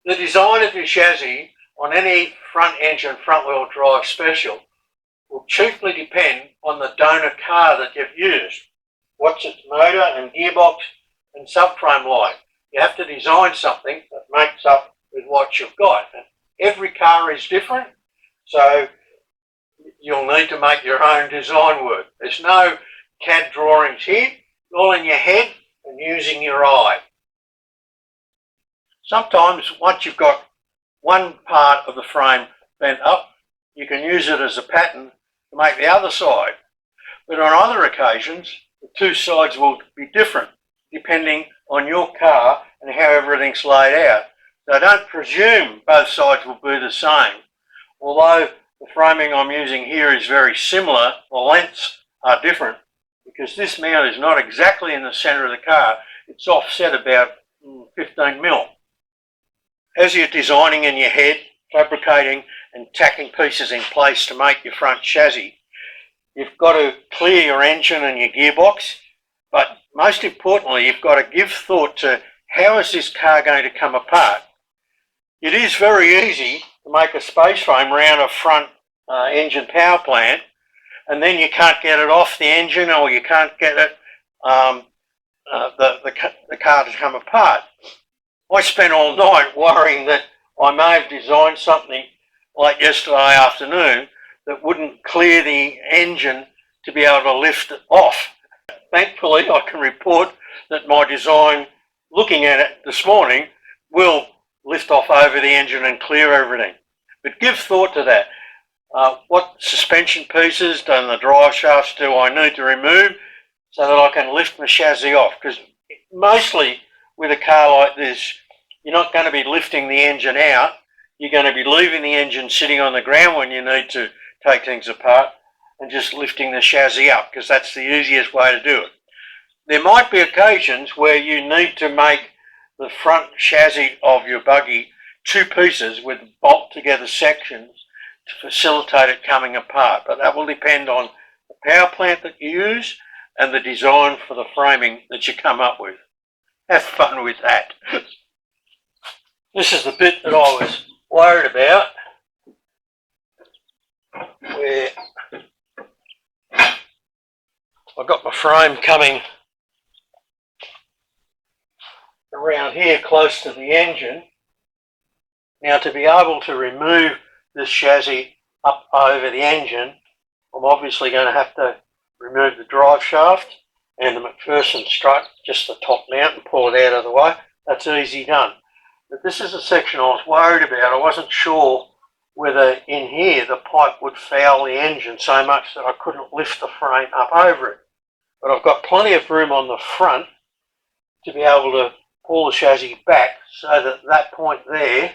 The design of your chassis on any front engine front wheel drive special will chiefly depend on the donor car that you've used. What's its motor and gearbox and subframe like? You have to design something that makes up with what you've got. And every car is different, so you'll need to make your own design work. There's no CAD drawings here, all in your head and using your eye. Sometimes once you've got one part of the frame bent up, you can use it as a pattern to make the other side. But on other occasions, the two sides will be different depending on your car and how everything's laid out. So don't presume both sides will be the same. Although the framing I'm using here is very similar, the lengths are different because this mount is not exactly in the centre of the car. It's offset about 15 mil. As you're designing in your head, fabricating and tacking pieces in place to make your front chassis, you've got to clear your engine and your gearbox, but most importantly, you've got to give thought to how is this car going to come apart. It is very easy to make a space frame around a front engine power plant, and then you can't get it off the engine, or you can't get it the car to come apart. I spent all night worrying that I may have designed something like yesterday afternoon that wouldn't clear the engine to be able to lift it off. Thankfully, I can report that my design, looking at it this morning, will lift off over the engine and clear everything. But give thought to that. What suspension pieces and the drive shafts do I need to remove so that I can lift my chassis off? Because mostly with a car like this, you're not going to be lifting the engine out. You're going to be leaving the engine sitting on the ground when you need to take things apart and just lifting the chassis up, because that's the easiest way to do it. There might be occasions where you need to make the front chassis of your buggy two pieces with bolt together sections to facilitate it coming apart, but that will depend on the power plant that you use and the design for the framing that you come up with. Have fun with that. This is the bit that I was worried about, where I've got my frame coming around here close to the engine. Now, to be able to remove this chassis up over the engine, I'm obviously going to have to remove the drive shaft and the McPherson strut, just the top mount, and pull it out of the way. That's easy done. But this is a section I was worried about. I wasn't sure whether in here the pipe would foul the engine so much that I couldn't lift the frame up over it. But I've got plenty of room on the front to be able to pull the chassis back so that that point there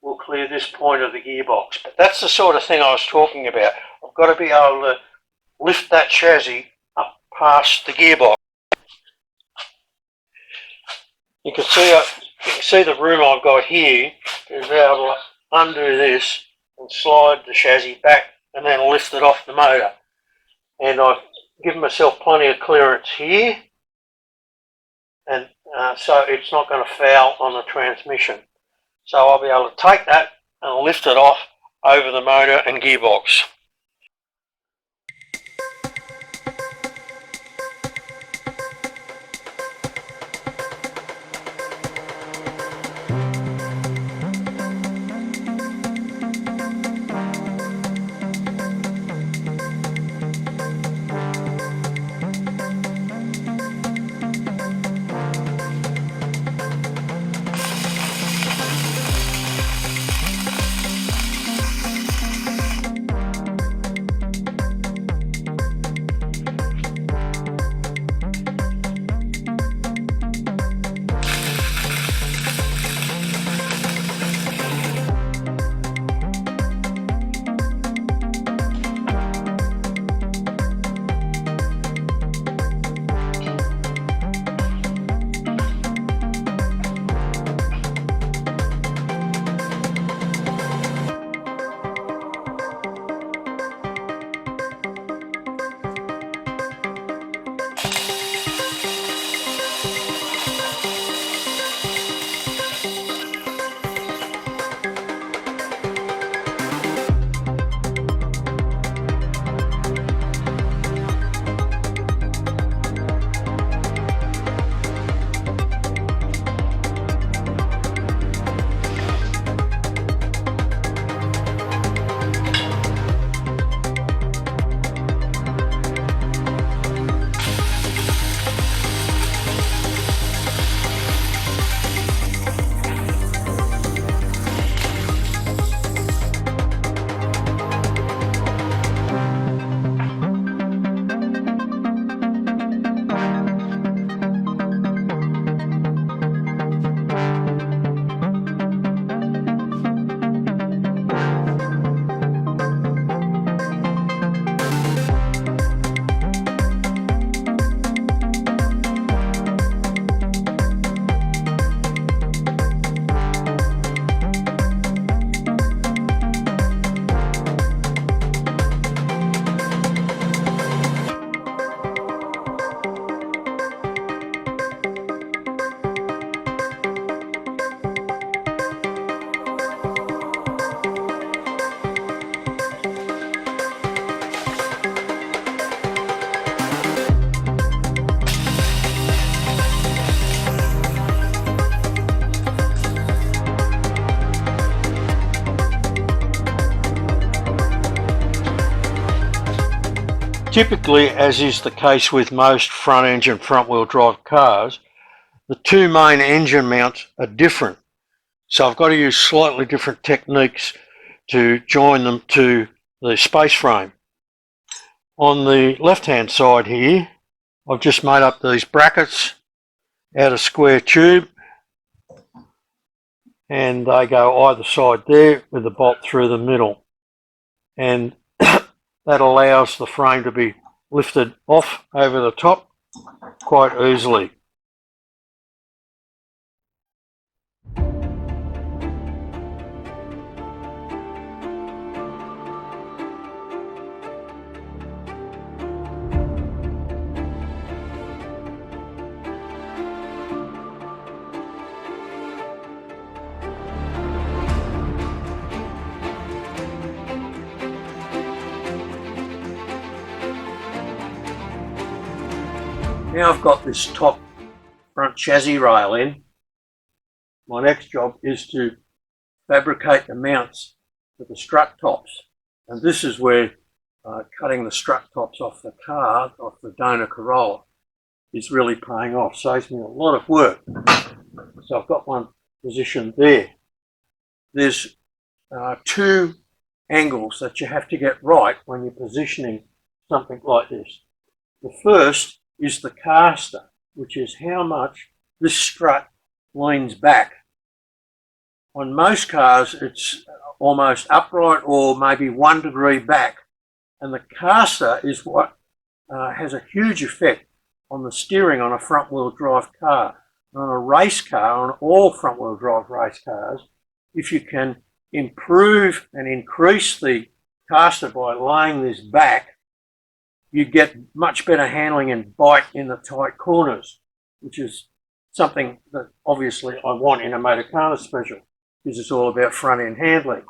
will clear this point of the gearbox. But that's the sort of thing I was talking about. I've got to be able to lift that chassis up past the gearbox. You can see the room I've got here to be able to undo this and slide the chassis back and then lift it off the motor. And I've given myself plenty of clearance here, and so it's not going to foul on the transmission. So I'll be able to take that and lift it off over the motor and gearbox. Typically, as is the case with most front engine front wheel drive cars, the two main engine mounts are different. So I've got to use slightly different techniques to join them to the space frame. On the left hand side here, I've just made up these brackets out of square tube, and they go either side there with the bolt through the middle, and that allows the frame to be lifted off over the top quite easily. Now I've got this top front chassis rail in, my next job is to fabricate the mounts for the strut tops. And this is where cutting the strut tops off the car, off the donor Corolla, is really paying off. Saves me a lot of work. So I've got one positioned there. There's two angles that you have to get right when you're positioning something like this. The first is the caster, which is how much this strut leans back. On most cars, it's almost upright or maybe 1 degree back. And the caster is what has a huge effect on the steering on a front wheel drive car. And on a race car, on all front wheel drive race cars, if you can improve and increase the caster by laying this back, you get much better handling and bite in the tight corners, which is something that obviously I want in a motor car special, because it's all about front end handling.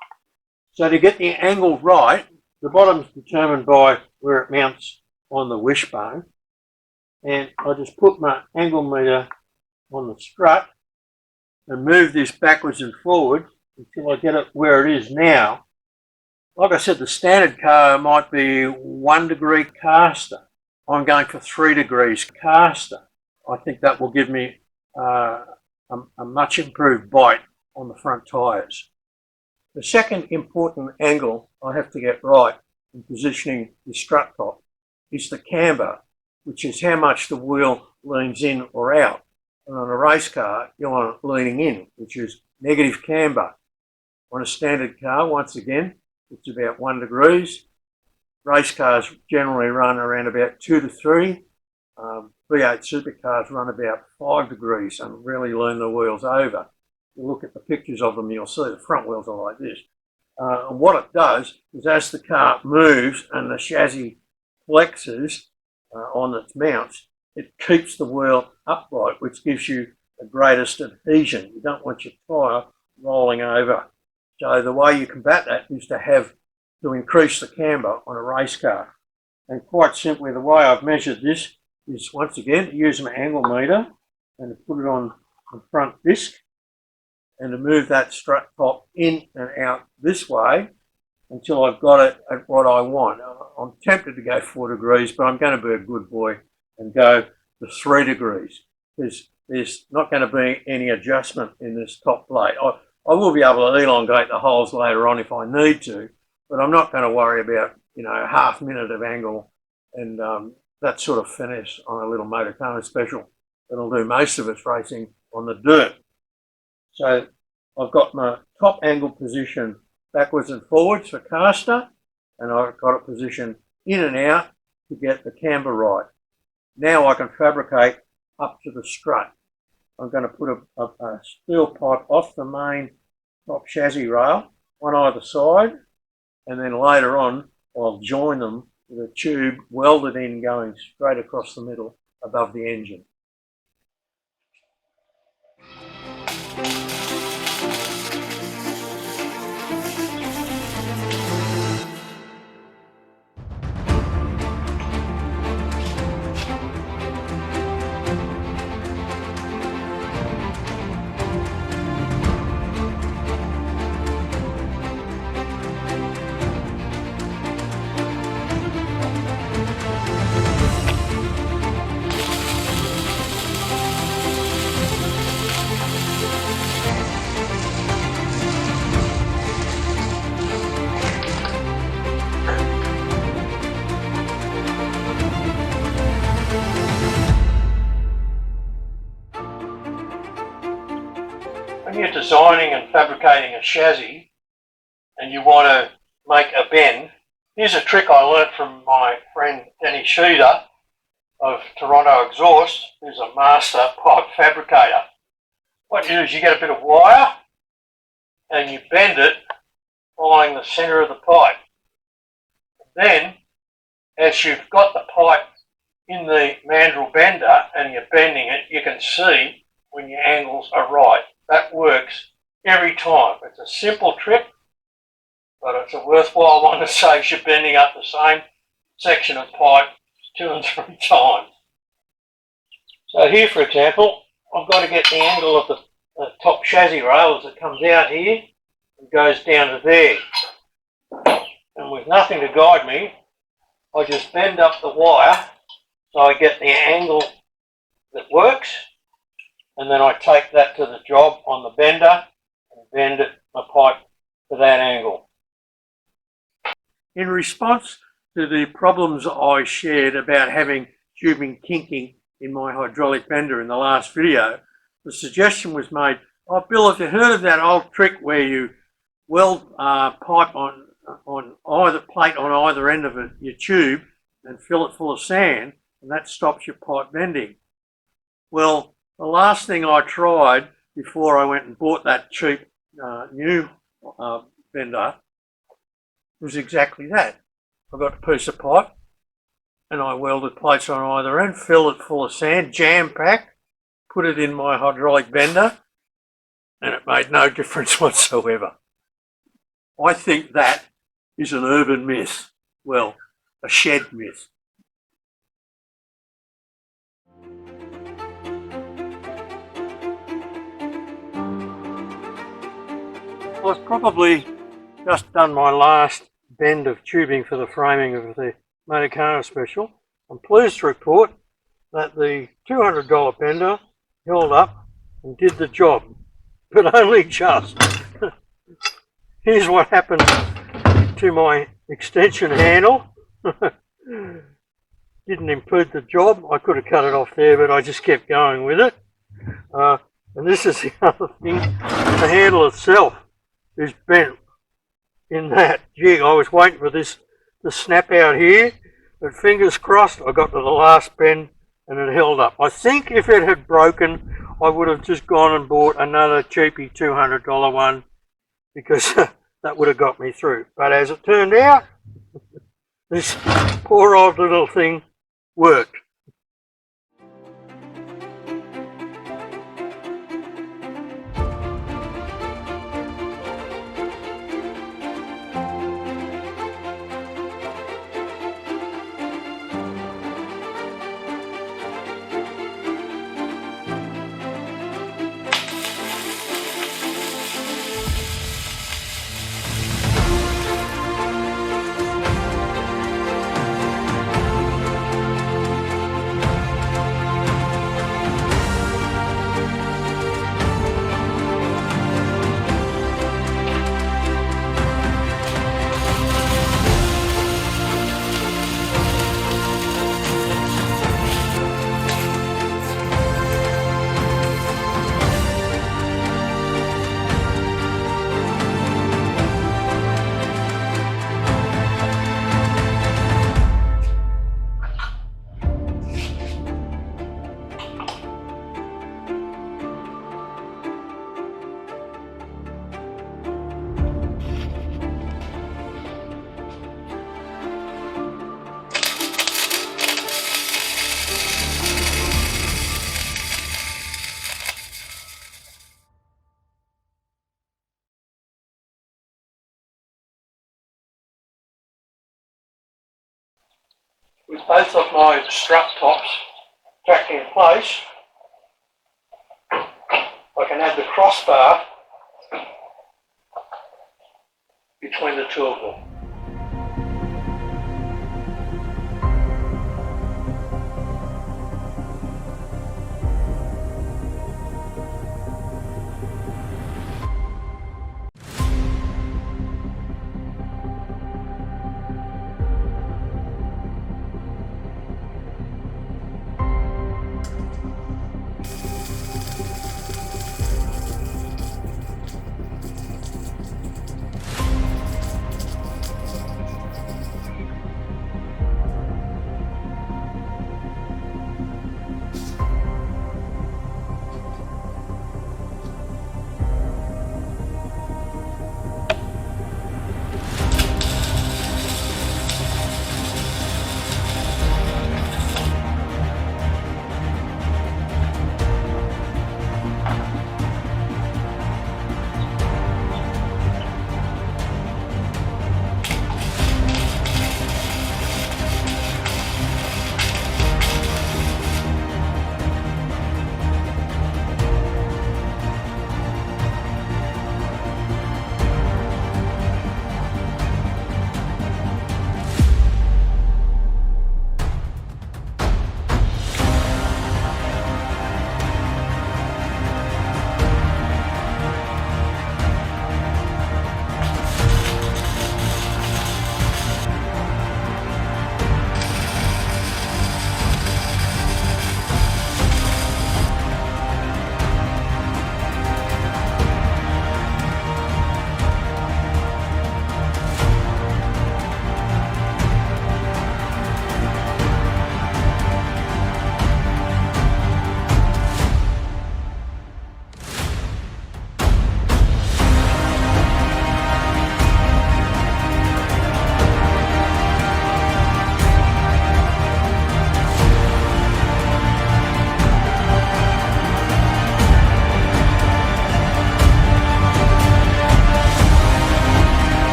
So to get the angle right, the bottom's determined by where it mounts on the wishbone, and I just put my angle meter on the strut and move this backwards and forwards until I get it where it is now. Like I said, the standard car might be 1 degree caster. I'm going for 3 degrees caster. I think that will give me a much improved bite on the front tyres. The second important angle I have to get right in positioning the strut top is the camber, which is how much the wheel leans in or out. And on a race car, you want it leaning in, which is negative camber. On a standard car, once again, it's about 1 degrees. Race cars generally run around about 2 to 3. V8 supercars run about 5 degrees and really lean the wheels over. You look at the pictures of them, you'll see the front wheels are like this. And what it does is as the car moves and the chassis flexes on its mounts, it keeps the wheel upright, which gives you the greatest adhesion. You don't want your tyre rolling over. So the way you combat that is to increase the camber on a race car. And quite simply, the way I've measured this is, once again, to use my angle meter and to put it on the front disc and to move that strut top in and out this way until I've got it at what I want. I'm tempted to go 4 degrees, but I'm going to be a good boy and go to 3 degrees, because there's not going to be any adjustment in this top plate. I will be able to elongate the holes later on if I need to, but I'm not going to worry about, a half minute of angle and that sort of finesse on a little motor car special that'll do most of its racing on the dirt. So I've got my top angle position backwards and forwards for caster, and I've got it positioned in and out to get the camber right. Now I can fabricate up to the strut. I'm going to put a steel pipe off the main top chassis rail, on either side, and then later on I'll join them with a tube welded in going straight across the middle above the engine. When you're designing and fabricating a chassis and you want to make a bend, here's a trick I learnt from my friend Danny Sheeder of Toronto Exhaust, who's a master pipe fabricator. What you do is you get a bit of wire and you bend it following the centre of the pipe. Then, as you've got the pipe in the mandrel bender and you're bending it, you can see when your angles are right. That works every time. It's a simple trick, but it's a worthwhile one that saves you bending up the same section of pipe 2 and 3 times. So here, for example, I've got to get the angle of the top chassis rail as it comes out here and goes down to there. And with nothing to guide me, I just bend up the wire so I get the angle that works, and then I take that to the job on the bender and bend my pipe to that angle. In response to the problems I shared about having tubing kinking in my hydraulic bender in the last video, the suggestion was made, "Oh Bill, have you heard of that old trick where you weld pipe on either plate on either end of your tube and fill it full of sand, and that stops your pipe bending?" Well, the last thing I tried before I went and bought that cheap new bender was exactly that. I got a piece of pipe and I welded plates on either end, filled it full of sand, jam-packed, put it in my hydraulic bender, and it made no difference whatsoever. I think that is an urban myth. Well, a shed myth. Well, I've probably just done my last bend of tubing for the framing of the Motorcana Special. I'm pleased to report that the $200 bender held up and did the job, but only just. Here's what happened to my extension handle. Didn't impede the job. I could have cut it off there, but I just kept going with it. And this is the other thing, the handle itself is bent in that jig. I was waiting for this to snap out here, but fingers crossed I got to the last bend and it held up. I think if it had broken, I would have just gone and bought another cheapy $200 one, because that would have got me through. But as it turned out, this poor old little thing worked. With both of my strut tops tacked in place, I can add the crossbar between the two of them.